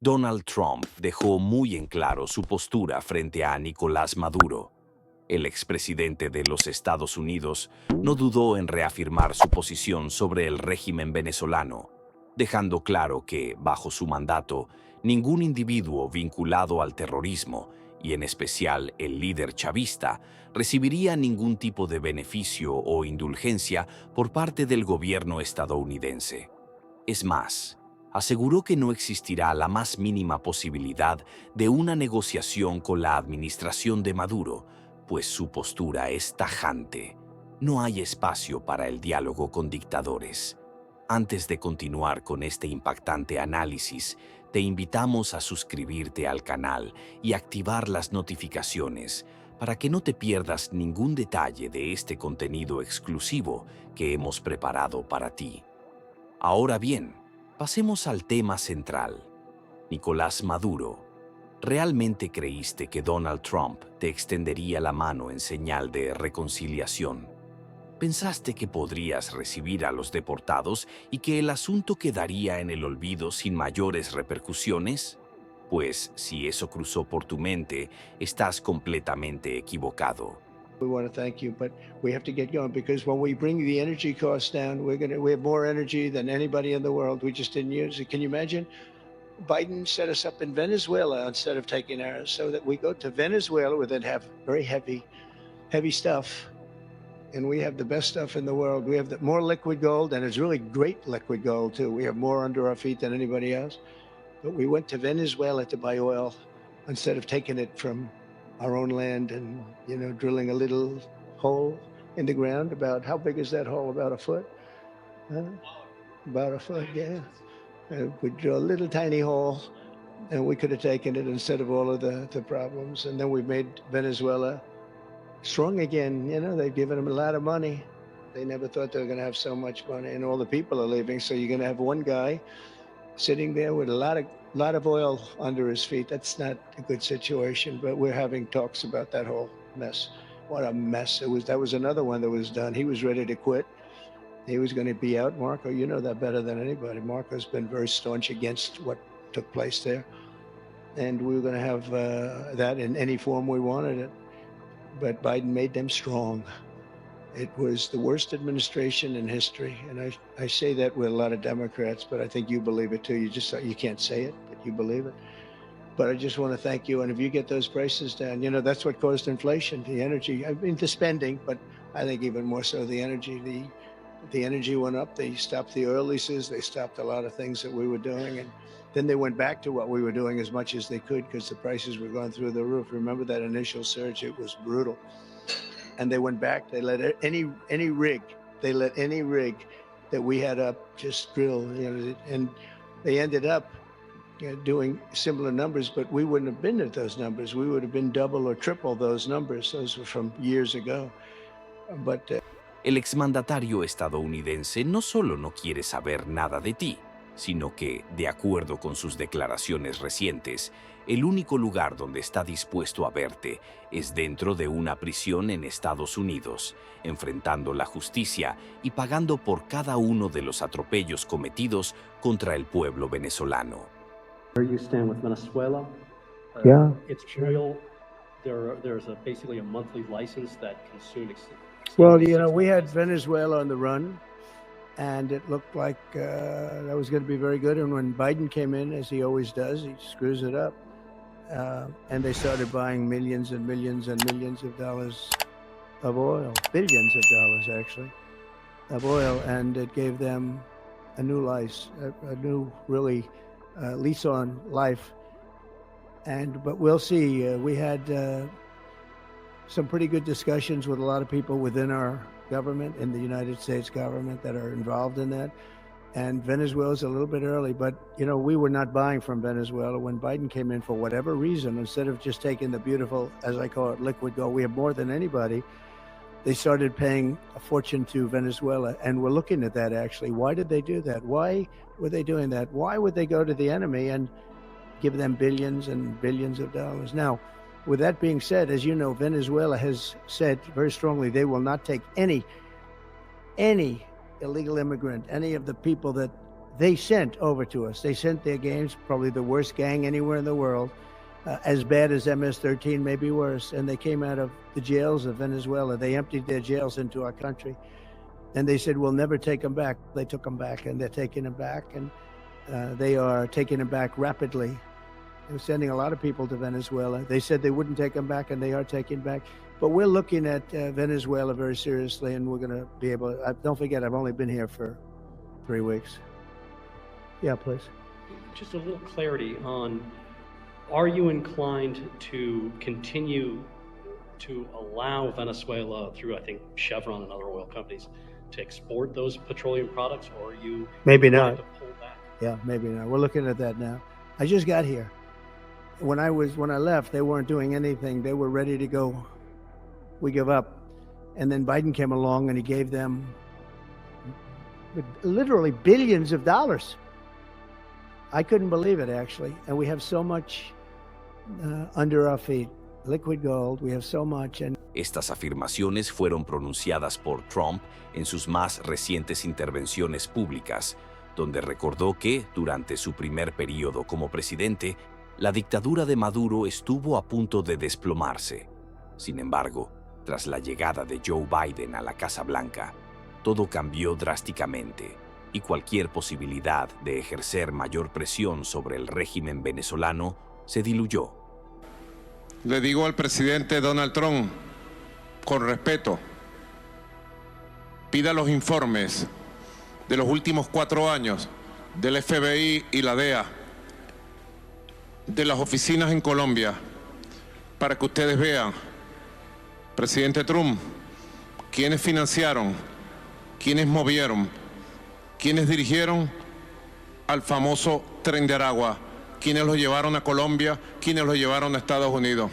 Donald Trump dejó muy en claro su postura frente a Nicolás Maduro. El expresidente de los Estados Unidos no dudó en reafirmar su posición sobre el régimen venezolano, dejando claro que, bajo su mandato, ningún individuo vinculado al terrorismo, y en especial el líder chavista, recibiría ningún tipo de beneficio o indulgencia por parte del gobierno estadounidense. Es más, aseguró que no existirá la más mínima posibilidad de una negociación con la administración de Maduro, pues su postura es tajante. No hay espacio para el diálogo con dictadores. Antes de continuar con este impactante análisis, te invitamos a suscribirte al canal y activar las notificaciones para que no te pierdas ningún detalle de este contenido exclusivo que hemos preparado para ti. Ahora bien, pasemos al tema central. Nicolás Maduro. ¿Realmente creíste que Donald Trump te extendería la mano en señal de reconciliación? ¿Pensaste que podrías recibir a los deportados y que el asunto quedaría en el olvido sin mayores repercusiones? Pues si eso cruzó por tu mente, estás completamente equivocado. We want to thank you, but we have to get going because when we bring the energy costs down, we have more energy than anybody in the world. We just didn't use it. Can you imagine? Biden set us up in Venezuela instead of taking ours, so that we go to Venezuela where they have very heavy stuff, and we have the best stuff in the world. We have more liquid gold, and it's really great liquid gold too. We have more under our feet than anybody else. But we went to Venezuela to buy oil instead of taking it from our own land and, drilling a little hole in the ground. About how big is that hole? About a foot? Huh? About a foot, yeah. We drill a little tiny hole, and we could have taken it instead of all of the problems. And then we made Venezuela strong again. They've given them a lot of money. They never thought they were going to have so much money, and all the people are leaving. So you're going to have one guy sitting there with a lot of oil under his feet. That's not a good situation, but we're having talks about that whole mess. What a mess it was. That was another one that was done. He was ready to quit. He was going to be out. Marco, you know that better than anybody. Marco's been very staunch against what took place there. And we were going to have that in any form we wanted it. But Biden made them strong. It was the worst administration in history. And I say that with a lot of Democrats, but I think you believe it too. You can't say it, but you believe it. But I just want to thank you. And if you get those prices down, that's what caused inflation, the energy. I mean, the spending, but I think even more so the energy. The energy went up. They stopped the oil leases. They stopped a lot of things that we were doing. And then they went back to what we were doing as much as they could because the prices were going through the roof. Remember that initial surge? It was brutal. And they went back. They let any rig that we had up just drill, and they ended up doing similar numbers, but we wouldn't have been at those numbers. We would have been double or triple those numbers. Those were from years ago. But El exmandatario estadounidense no solo no quiere saber nada de ti, sino que, de acuerdo con sus declaraciones recientes, el único lugar donde está dispuesto a verte es dentro de una prisión en Estados Unidos, enfrentando la justicia y pagando por cada uno de los atropellos cometidos contra el pueblo venezolano. Where you stand with Venezuela? Yeah. It's oil. There's basically a monthly license that can soon exceed. Well, we had Venezuela on the run, and it looked like that was going to be very good. And when Biden came in, as he always does, he screws it up. And they started buying millions and millions and millions of dollars of oil, billions of dollars actually, of oil, and it gave them a new life, a new really lease on life. But we'll see. We had some pretty good discussions with a lot of people within our government, in the United States government, that are involved in that. And Venezuela's a little bit early, but we were not buying from Venezuela when Biden came in. For whatever reason, instead of just taking the beautiful, as I call it, liquid gold, we have more than anybody, they started paying a fortune to Venezuela. And we're looking at that actually. Why did they do that? Why were they doing that? Why would they go to the enemy and give them billions and billions of dollars? Now, with that being said, as you know, Venezuela has said very strongly they will not take any illegal immigrant, any of the people that they sent over to us. They sent their games, probably the worst gang anywhere in the world, as bad as MS-13, maybe worse. And they came out of the jails of Venezuela. They emptied their jails into our country. And they said, we'll never take them back. They took them back, and they're taking them back. And they are taking them back rapidly. They're sending a lot of people to Venezuela. They said they wouldn't take them back, and they are taking back. But we're looking at Venezuela very seriously, and we're going to be able to, don't forget, I've only been here for 3 weeks. Yeah, please. Just a little clarity on, are you inclined to continue to allow Venezuela through, I think, Chevron and other oil companies to export those petroleum products, or are you maybe going not to pull back? Yeah, maybe not. We're looking at that now. I just got here. When I left, they weren't doing anything. They were ready to go. We give up. And then Biden came along and he gave them literally billions of dollars. I couldn't believe it, actually. And we have so much under our feet. Liquid gold, we have so much. And Estas afirmaciones fueron pronunciadas por Trump en sus más recientes intervenciones públicas, donde recordó que, durante su primer periodo como presidente, la dictadura de Maduro estuvo a punto de desplomarse. Sin embargo, tras la llegada de Joe Biden a la Casa Blanca, todo cambió drásticamente y cualquier posibilidad de ejercer mayor presión sobre el régimen venezolano se diluyó. Le digo al presidente Donald Trump, con respeto, pida los informes de los últimos 4 años del FBI y la DEA, de las oficinas en Colombia, para que ustedes vean, presidente Trump, quiénes financiaron, quiénes movieron, quiénes dirigieron al famoso Tren de Aragua, quiénes lo llevaron a Colombia, quiénes lo llevaron a Estados Unidos.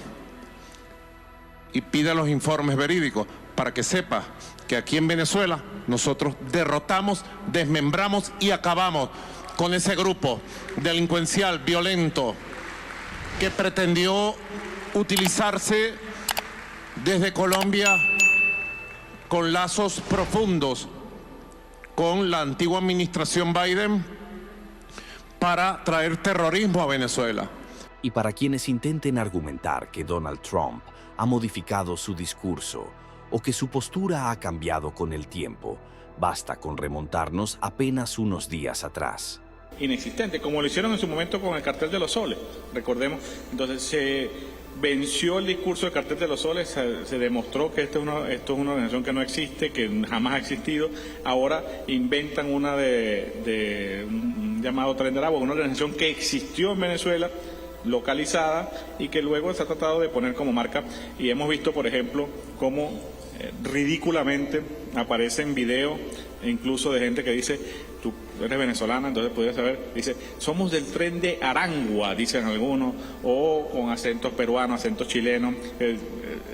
Y pida los informes verídicos para que sepa que aquí en Venezuela nosotros derrotamos, desmembramos y acabamos con ese grupo delincuencial, violento, que pretendió utilizarse desde Colombia con lazos profundos con la antigua administración Biden para traer terrorismo a Venezuela. Y para quienes intenten argumentar que Donald Trump ha modificado su discurso o que su postura ha cambiado con el tiempo, basta con remontarnos apenas unos días atrás. Inexistente, como lo hicieron en su momento con el Cartel de los Soles, recordemos. Entonces se venció el discurso del Cartel de los Soles, se demostró que esto es una organización que no existe, que jamás ha existido. Ahora inventan una de un llamado Tren de Aragua, una organización que existió en Venezuela, localizada, y que luego se ha tratado de poner como marca. Y hemos visto, por ejemplo, cómo ridículamente aparecen videos, incluso de gente que dice, tú eres venezolana, entonces podrías saber, dice, somos del Tren de Aragua, dicen algunos, o con acentos peruanos, acentos chilenos.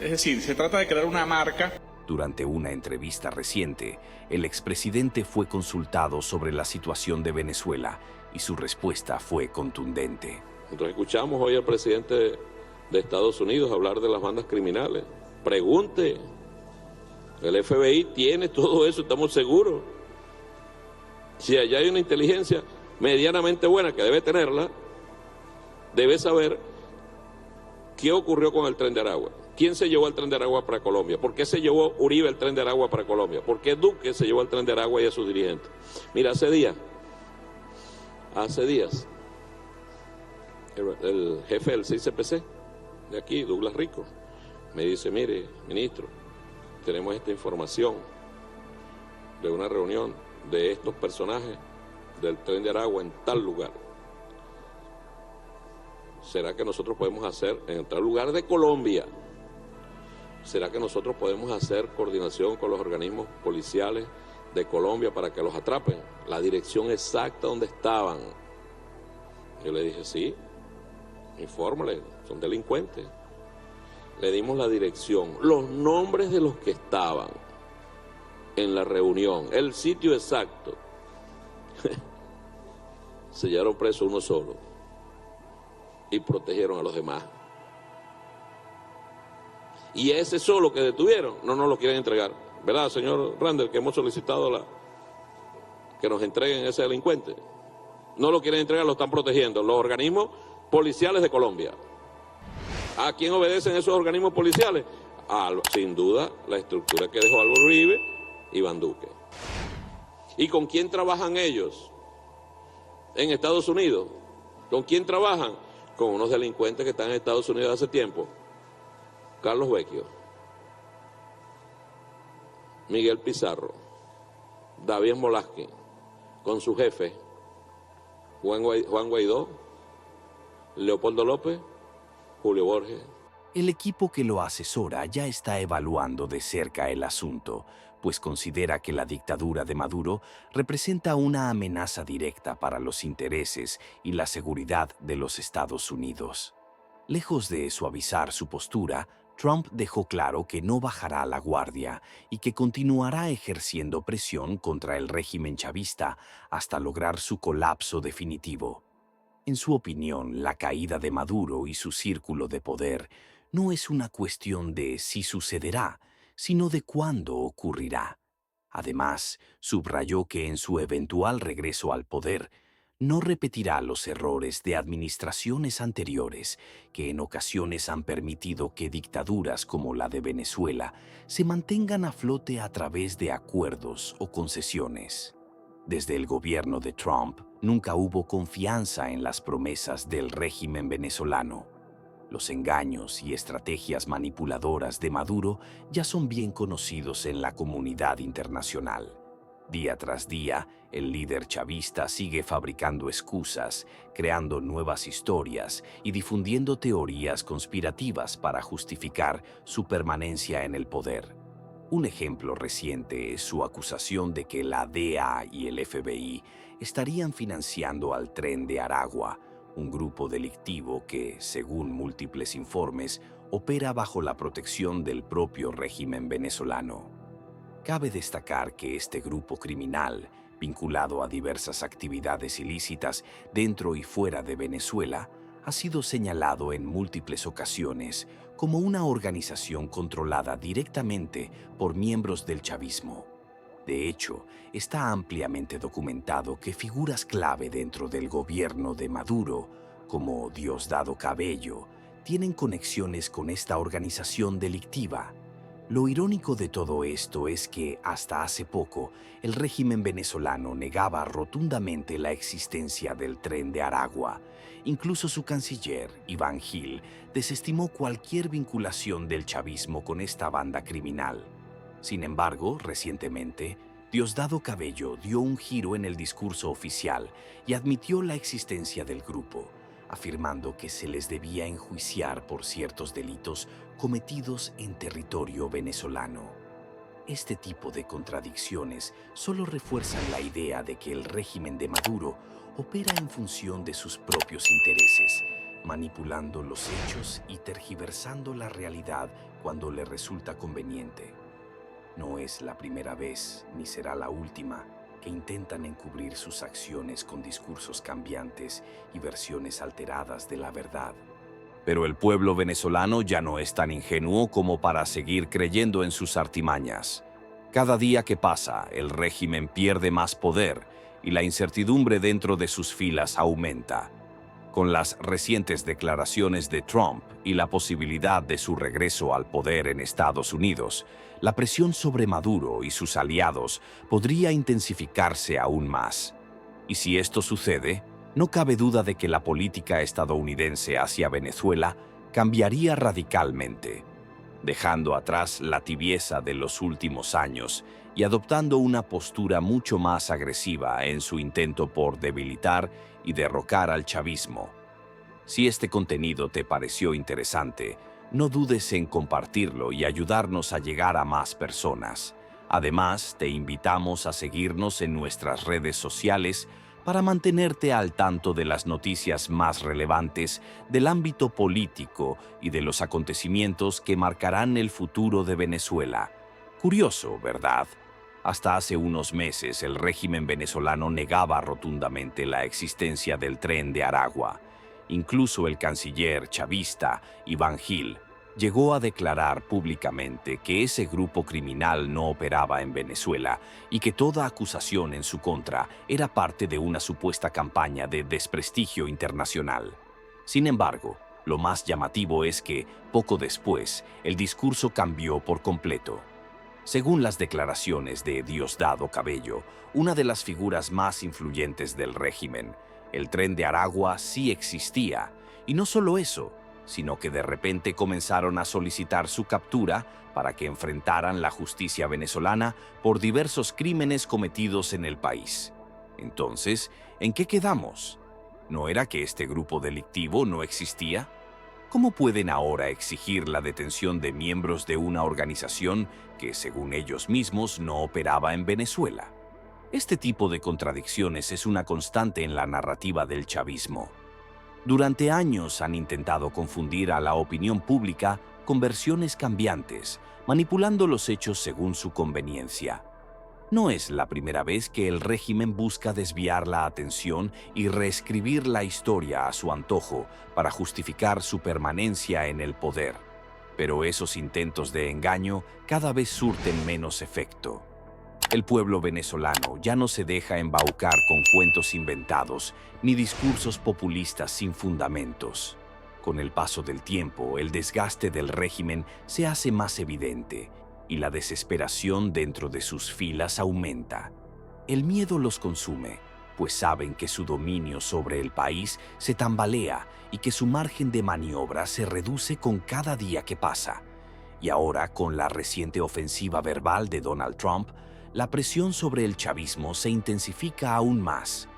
Es decir, se trata de crear una marca. Durante una entrevista reciente, el expresidente fue consultado sobre la situación de Venezuela y su respuesta fue contundente. Entonces escuchamos hoy al presidente de Estados Unidos hablar de las bandas criminales. Pregunte, el FBI tiene todo eso, estamos seguros. Si allá hay una inteligencia medianamente buena, que debe tenerla, debe saber qué ocurrió con el Tren de Aragua. ¿Quién se llevó el Tren de Aragua para Colombia? ¿Por qué se llevó Uribe el Tren de Aragua para Colombia? ¿Por qué Duque se llevó el Tren de Aragua y a sus dirigentes? Mira, hace días, el jefe del CICPC de aquí, Douglas Rico, me dice, mire, ministro, tenemos esta información de una reunión de estos personajes del Tren de Aragua en tal lugar. ¿Será que nosotros podemos hacer, en tal lugar de Colombia, será que nosotros podemos hacer coordinación con los organismos policiales de Colombia para que los atrapen? La dirección exacta donde estaban. Yo le dije, sí, infórmale, son delincuentes. Le dimos la dirección, los nombres de los que estaban en la reunión, el sitio exacto. Sellaron preso uno solo y protegieron a los demás. Y ese solo que detuvieron no nos lo quieren entregar, ¿verdad, señor Randall? Que hemos solicitado que nos entreguen ese delincuente. No lo quieren entregar, lo están protegiendo los organismos policiales de Colombia. ¿A quién obedecen esos organismos policiales? Sin duda, la estructura que dejó Álvaro Uribe y Iván Duque. ¿Y con quién trabajan ellos en Estados Unidos? ¿Con quién trabajan? Con unos delincuentes que están en Estados Unidos hace tiempo. Carlos Vecchio, Miguel Pizarro, David Molasky, con su jefe, Juan Guaidó, Leopoldo López, Julio Borges. El equipo que lo asesora ya está evaluando de cerca el asunto, pues considera que la dictadura de Maduro representa una amenaza directa para los intereses y la seguridad de los Estados Unidos. Lejos de suavizar su postura, Trump dejó claro que no bajará la guardia y que continuará ejerciendo presión contra el régimen chavista hasta lograr su colapso definitivo. En su opinión, la caída de Maduro y su círculo de poder no es una cuestión de si sucederá, sino de cuándo ocurrirá. Además, subrayó que en su eventual regreso al poder, no repetirá los errores de administraciones anteriores que en ocasiones han permitido que dictaduras como la de Venezuela se mantengan a flote a través de acuerdos o concesiones. Desde el gobierno de Trump, nunca hubo confianza en las promesas del régimen venezolano. Los engaños y estrategias manipuladoras de Maduro ya son bien conocidos en la comunidad internacional. Día tras día, el líder chavista sigue fabricando excusas, creando nuevas historias y difundiendo teorías conspirativas para justificar su permanencia en el poder. Un ejemplo reciente es su acusación de que la DEA y el FBI estarían financiando al Tren de Aragua, un grupo delictivo que, según múltiples informes, opera bajo la protección del propio régimen venezolano. Cabe destacar que este grupo criminal, vinculado a diversas actividades ilícitas dentro y fuera de Venezuela, ha sido señalado en múltiples ocasiones como una organización controlada directamente por miembros del chavismo. De hecho, está ampliamente documentado que figuras clave dentro del gobierno de Maduro, como Diosdado Cabello, tienen conexiones con esta organización delictiva. Lo irónico de todo esto es que, hasta hace poco, el régimen venezolano negaba rotundamente la existencia del Tren de Aragua. Incluso su canciller, Iván Gil, desestimó cualquier vinculación del chavismo con esta banda criminal. Sin embargo, recientemente, Diosdado Cabello dio un giro en el discurso oficial y admitió la existencia del grupo, afirmando que se les debía enjuiciar por ciertos delitos cometidos en territorio venezolano. Este tipo de contradicciones solo refuerzan la idea de que el régimen de Maduro opera en función de sus propios intereses, manipulando los hechos y tergiversando la realidad cuando le resulta conveniente. No es la primera vez, ni será la última, que intentan encubrir sus acciones con discursos cambiantes y versiones alteradas de la verdad. Pero el pueblo venezolano ya no es tan ingenuo como para seguir creyendo en sus artimañas. Cada día que pasa, el régimen pierde más poder y la incertidumbre dentro de sus filas aumenta. Con las recientes declaraciones de Trump y la posibilidad de su regreso al poder en Estados Unidos, la presión sobre Maduro y sus aliados podría intensificarse aún más. Y si esto sucede, no cabe duda de que la política estadounidense hacia Venezuela cambiaría radicalmente, dejando atrás la tibieza de los últimos años y adoptando una postura mucho más agresiva en su intento por debilitar y derrocar al chavismo. Si este contenido te pareció interesante, no dudes en compartirlo y ayudarnos a llegar a más personas. Además, te invitamos a seguirnos en nuestras redes sociales para mantenerte al tanto de las noticias más relevantes del ámbito político y de los acontecimientos que marcarán el futuro de Venezuela. Curioso, ¿verdad? Hasta hace unos meses el régimen venezolano negaba rotundamente la existencia del Tren de Aragua. Incluso el canciller chavista Iván Gil llegó a declarar públicamente que ese grupo criminal no operaba en Venezuela y que toda acusación en su contra era parte de una supuesta campaña de desprestigio internacional. Sin embargo, lo más llamativo es que, poco después, el discurso cambió por completo. Según las declaraciones de Diosdado Cabello, una de las figuras más influyentes del régimen, el Tren de Aragua sí existía, y no solo eso, sino que de repente comenzaron a solicitar su captura para que enfrentaran la justicia venezolana por diversos crímenes cometidos en el país. Entonces, ¿en qué quedamos? ¿No era que este grupo delictivo no existía? ¿Cómo pueden ahora exigir la detención de miembros de una organización que, según ellos mismos, no operaba en Venezuela? Este tipo de contradicciones es una constante en la narrativa del chavismo. Durante años han intentado confundir a la opinión pública con versiones cambiantes, manipulando los hechos según su conveniencia. No es la primera vez que el régimen busca desviar la atención y reescribir la historia a su antojo para justificar su permanencia en el poder. Pero esos intentos de engaño cada vez surten menos efecto. El pueblo venezolano ya no se deja embaucar con cuentos inventados ni discursos populistas sin fundamentos. Con el paso del tiempo, el desgaste del régimen se hace más evidente y la desesperación dentro de sus filas aumenta. El miedo los consume, pues saben que su dominio sobre el país se tambalea y que su margen de maniobra se reduce con cada día que pasa. Y ahora, con la reciente ofensiva verbal de Donald Trump, la presión sobre el chavismo se intensifica aún más.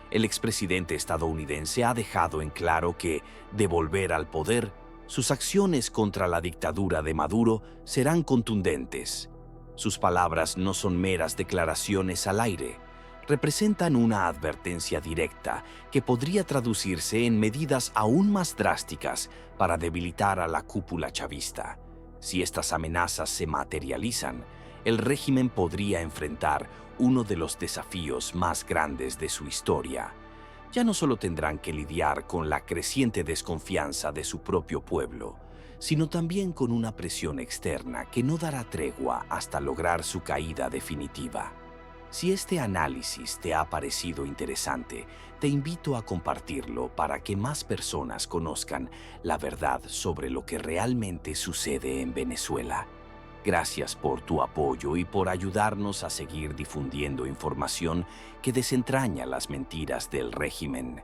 El expresidente estadounidense ha dejado en claro que, de volver al poder, sus acciones contra la dictadura de Maduro serán contundentes. Sus palabras no son meras declaraciones al aire, representan una advertencia directa que podría traducirse en medidas aún más drásticas para debilitar a la cúpula chavista. Si estas amenazas se materializan, el régimen podría enfrentar uno de los desafíos más grandes de su historia. Ya no solo tendrán que lidiar con la creciente desconfianza de su propio pueblo, sino también con una presión externa que no dará tregua hasta lograr su caída definitiva. Si este análisis te ha parecido interesante, te invito a compartirlo para que más personas conozcan la verdad sobre lo que realmente sucede en Venezuela. Gracias por tu apoyo y por ayudarnos a seguir difundiendo información que desentraña las mentiras del régimen.